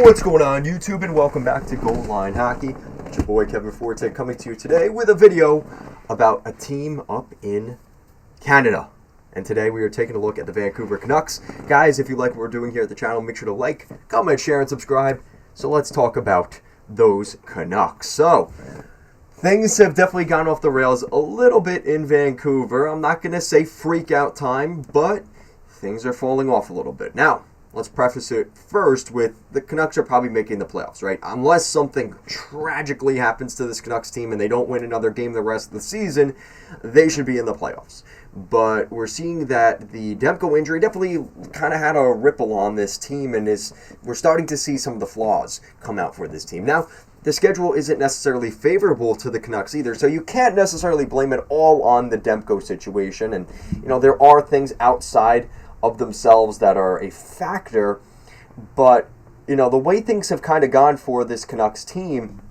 What's going on, YouTube, and welcome back to Goal Line Hockey. It's your boy Kevin Forte coming to you today with a video about a team up in Canada. And today we are taking a look at the Vancouver Canucks. Guys, if you like what we're doing here at the channel, make sure to like, comment, share, and subscribe. So let's talk about those Canucks. So, things have definitely gone off the rails a little bit in Vancouver. I'm not going to say freak out time, but things are falling off a little bit. Now, let's preface it first with the Canucks are probably making the playoffs, right? Unless something tragically happens to this Canucks team and they don't win another game the rest of the season, they should be in the playoffs. But we're seeing that the Demko injury definitely kind of had a ripple on this team, and we're starting to see some of the flaws come out for this team. Now, the schedule isn't necessarily favorable to the Canucks either, so you can't necessarily blame it all on the Demko situation. And, there are things outside of themselves that are a factor, but the way things have kind of gone for this Canucks team,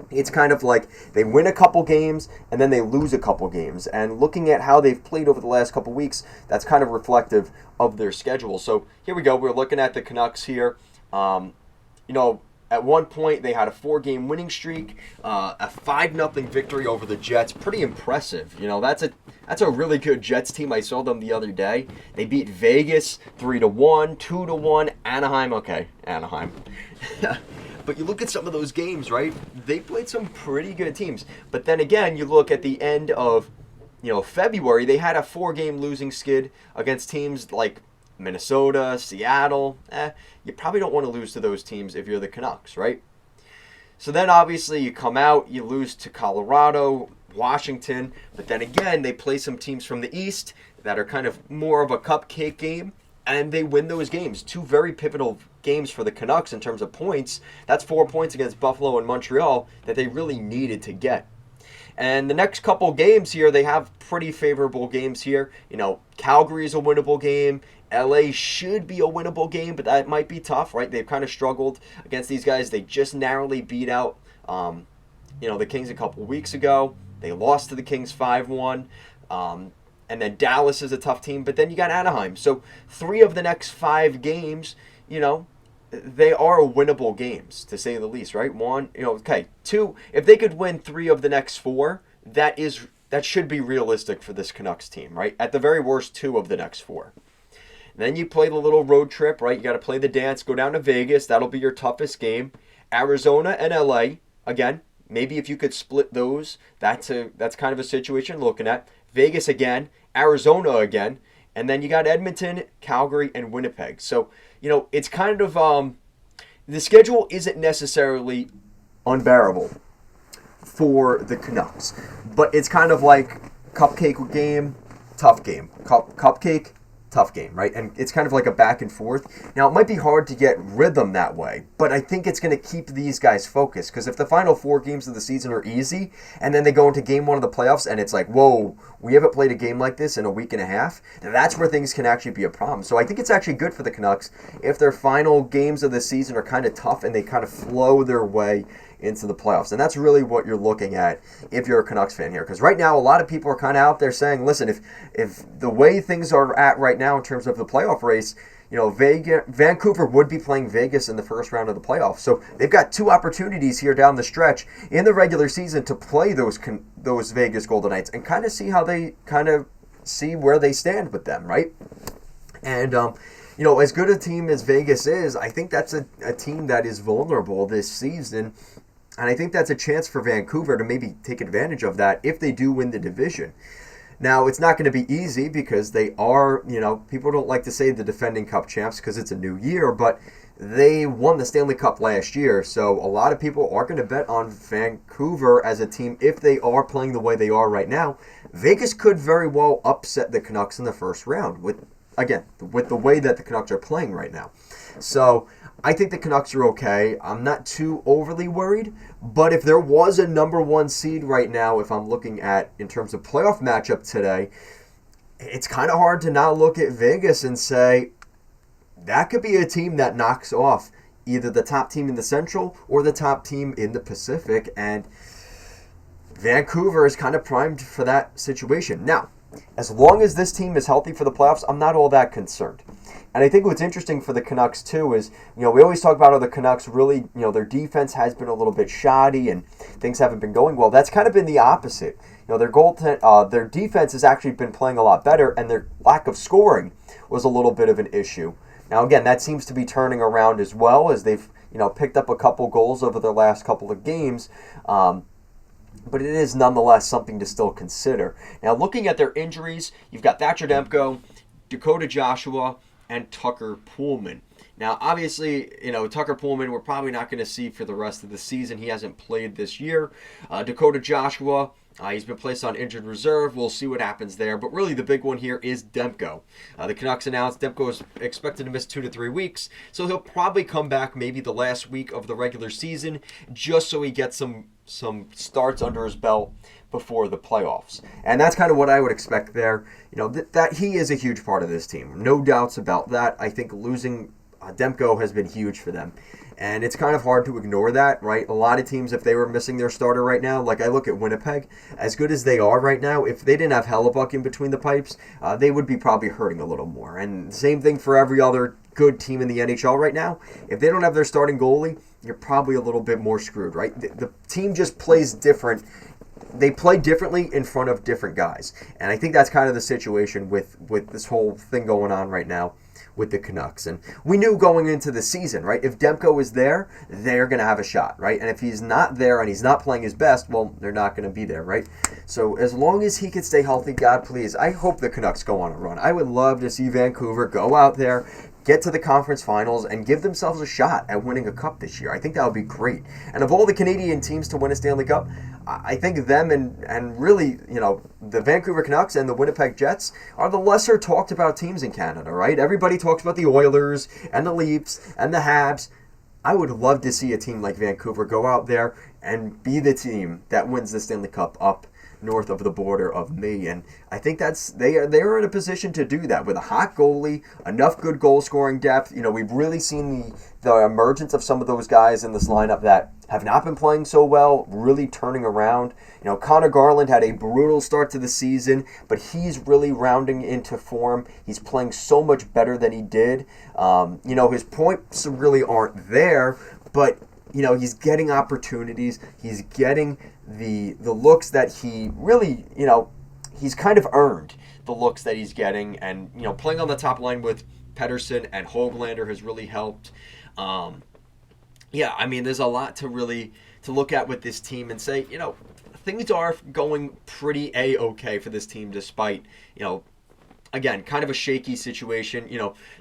it's kind of like they win a couple games and then they lose a couple games. And looking at how they've played over the last couple weeks, that's kind of reflective of their schedule. So here we go. We're looking at the Canucks here. At one point, they had a 4-game winning streak, a 5-0 victory over the Jets. Pretty impressive. That's a really good Jets team. I saw them the other day. They beat Vegas 3-1, 2-1, Anaheim. Okay, Anaheim. But you look at some of those games, right? They played some pretty good teams. But then again, you look at the end of February, they had a 4-game losing skid against teams like Minnesota, Seattle. You probably don't want to lose to those teams if you're the Canucks, right? So then obviously you come out, you lose to Colorado, Washington, but then again they play some teams from the East that are kind of more of a cupcake game, and they win those games. 2 very pivotal games for the Canucks in terms of points. That's 4 points against Buffalo and Montreal that they really needed to get. And the next couple games here, they have pretty favorable games here. Calgary is a winnable game. LA should be a winnable game, but that might be tough, right? They've kind of struggled against these guys. They just narrowly beat out, the Kings a couple weeks ago. They lost to the Kings 5-1. And then Dallas is a tough team, but then you got Anaheim. So 3 of the next 5 games, they are winnable games, to say the least, right? 2, if they could win 3 of the next 4, that should be realistic for this Canucks team, right? At the very worst, 2 of the next 4. Then you play the little road trip, right? You got to play the dance, go down to Vegas. That'll be your toughest game. Arizona and LA, again, maybe if you could split those, that's kind of a situation looking at. Vegas again, Arizona again, and then you got Edmonton, Calgary, and Winnipeg. So, it's kind of, the schedule isn't necessarily unbearable for the Canucks, but it's kind of like cupcake game, tough game. Cupcake, tough game, right? And it's kind of like a back and forth. Now, it might be hard to get rhythm that way, but I think it's going to keep these guys focused, because if the final 4 games of the season are easy, and then they go into game 1 of the playoffs, and it's like, whoa, we haven't played a game like this in a week and a half, that's where things can actually be a problem. So I think it's actually good for the Canucks if their final games of the season are kind of tough and they kind of flow their way into the playoffs. And that's really what you're looking at if you're a Canucks fan here. Because right now, a lot of people are kind of out there saying, listen, if the way things are at right now in terms of the playoff race, Vancouver would be playing Vegas in the first round of the playoffs. So they've got 2 opportunities here down the stretch in the regular season to play those Vegas Golden Knights and kind of see how they see where they stand with them, right? And as good a team as Vegas is, I think that's a team that is vulnerable this season. And I think that's a chance for Vancouver to maybe take advantage of that if they do win the division. Now, it's not going to be easy because they are, people don't like to say the defending Cup champs because it's a new year, but they won the Stanley Cup last year. So a lot of people are going to bet on Vancouver as a team if they are playing the way they are right now. Vegas could very well upset the Canucks in the first round with the way that the Canucks are playing right now. So I think the Canucks are okay. I'm not too overly worried, but if there was a number 1 seed right now, if I'm looking at in terms of playoff matchup today, it's kind of hard to not look at Vegas and say that could be a team that knocks off either the top team in the Central or the top team in the Pacific, and Vancouver is kind of primed for that situation. Now, as long as this team is healthy for the playoffs, I'm not all that concerned. And I think what's interesting for the Canucks too is, we always talk about how the Canucks really, their defense has been a little bit shoddy and things haven't been going well. That's kind of been the opposite. Their defense has actually been playing a lot better, and their lack of scoring was a little bit of an issue. Now again, that seems to be turning around as well, as they've picked up a couple goals over their last couple of games. But it is nonetheless something to still consider. Now, looking at their injuries, you've got Thatcher Demko, Dakota Joshua, and Tucker Poolman. Now, obviously, Tucker Poolman we're probably not going to see for the rest of the season. He hasn't played this year. Dakota Joshua, he's been placed on injured reserve. We'll see what happens there. But really, the big one here is Demko. The Canucks announced Demko is expected to miss 2 to 3 weeks, so he'll probably come back maybe the last week of the regular season, just so he gets some starts under his belt before the playoffs. And that's kind of what I would expect there. That he is a huge part of this team. No doubts about that. I think losing Demko has been huge for them. And it's kind of hard to ignore that, right? A lot of teams, if they were missing their starter right now, like I look at Winnipeg, as good as they are right now, if they didn't have Hellebuck in between the pipes, they would be probably hurting a little more. And same thing for every other good team in the NHL right now. If they don't have their starting goalie, you're probably a little bit more screwed, right? The team just plays different. They play differently in front of different guys. And I think that's kind of the situation with this whole thing going on right now with the Canucks. And we knew going into the season, right? If Demko is there, they're going to have a shot, right? And if he's not there and he's not playing his best, well, they're not going to be there, right? So as long as he can stay healthy, God please, I hope the Canucks go on a run. I would love to see Vancouver go out there, get to the conference finals, and give themselves a shot at winning a cup this year. I think that would be great. And of all the Canadian teams to win a Stanley Cup, I think them and really, the Vancouver Canucks and the Winnipeg Jets are the lesser talked about teams in Canada, right? Everybody talks about the Oilers and the Leafs and the Habs. I would love to see a team like Vancouver go out there and be the team that wins the Stanley Cup up north of the border of me. And I think they are in a position to do that with a hot goalie, enough good goal scoring depth. We've really seen the emergence of some of those guys in this lineup that have not been playing so well, really turning around. Connor Garland had a brutal start to the season, but he's really rounding into form. He's playing so much better than he did. His points really aren't there, but he's getting opportunities. He's getting the looks that he really, he's kind of earned the looks that he's getting. And, playing on the top line with Pettersson and Höglander has really helped. There's a lot to look at with this team and say, things are going pretty A-okay for this team despite, again, kind of a shaky situation.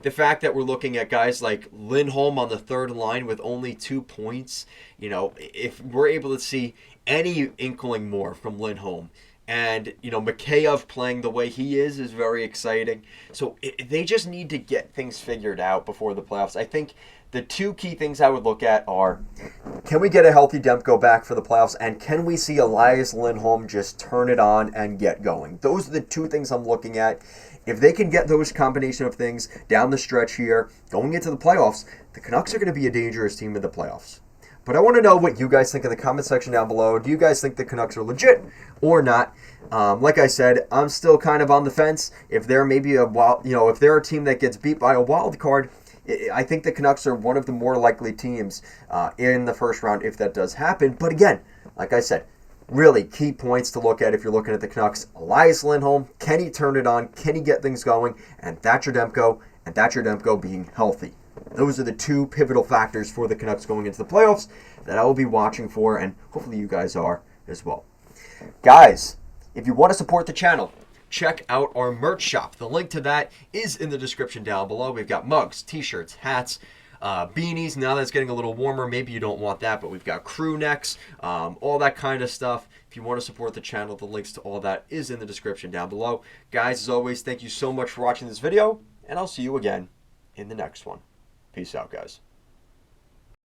The fact that we're looking at guys like Lindholm on the third line with only 2 points, if we're able to see any inkling more from Lindholm, and, Mikheyev playing the way he is very exciting. So they just need to get things figured out before the playoffs. I think the 2 key things I would look at are, can we get a healthy Demko back for the playoffs, and can we see Elias Lindholm just turn it on and get going? Those are the 2 things I'm looking at. If they can get those combination of things down the stretch here, going into the playoffs, the Canucks are going to be a dangerous team in the playoffs. But I want to know what you guys think in the comment section down below. Do you guys think the Canucks are legit or not? Like I said, I'm still kind of on the fence. If they're maybe if they're a team that gets beat by a wild card, I think the Canucks are one of the more likely teams in the first round if that does happen. But again, like I said, really key points to look at if you're looking at the Canucks. Elias Lindholm, can he turn it on? Can he get things going? And Thatcher Demko being healthy. Those are the 2 pivotal factors for the Canucks going into the playoffs that I will be watching for, and hopefully you guys are as well. Guys, if you want to support the channel, check out our merch shop. The link to that is in the description down below. We've got mugs, t-shirts, hats, beanies. Now that it's getting a little warmer, maybe you don't want that, but we've got crew necks, all that kind of stuff. If you want to support the channel, the links to all that is in the description down below. Guys, as always, thank you so much for watching this video, and I'll see you again in the next one. Peace out, guys.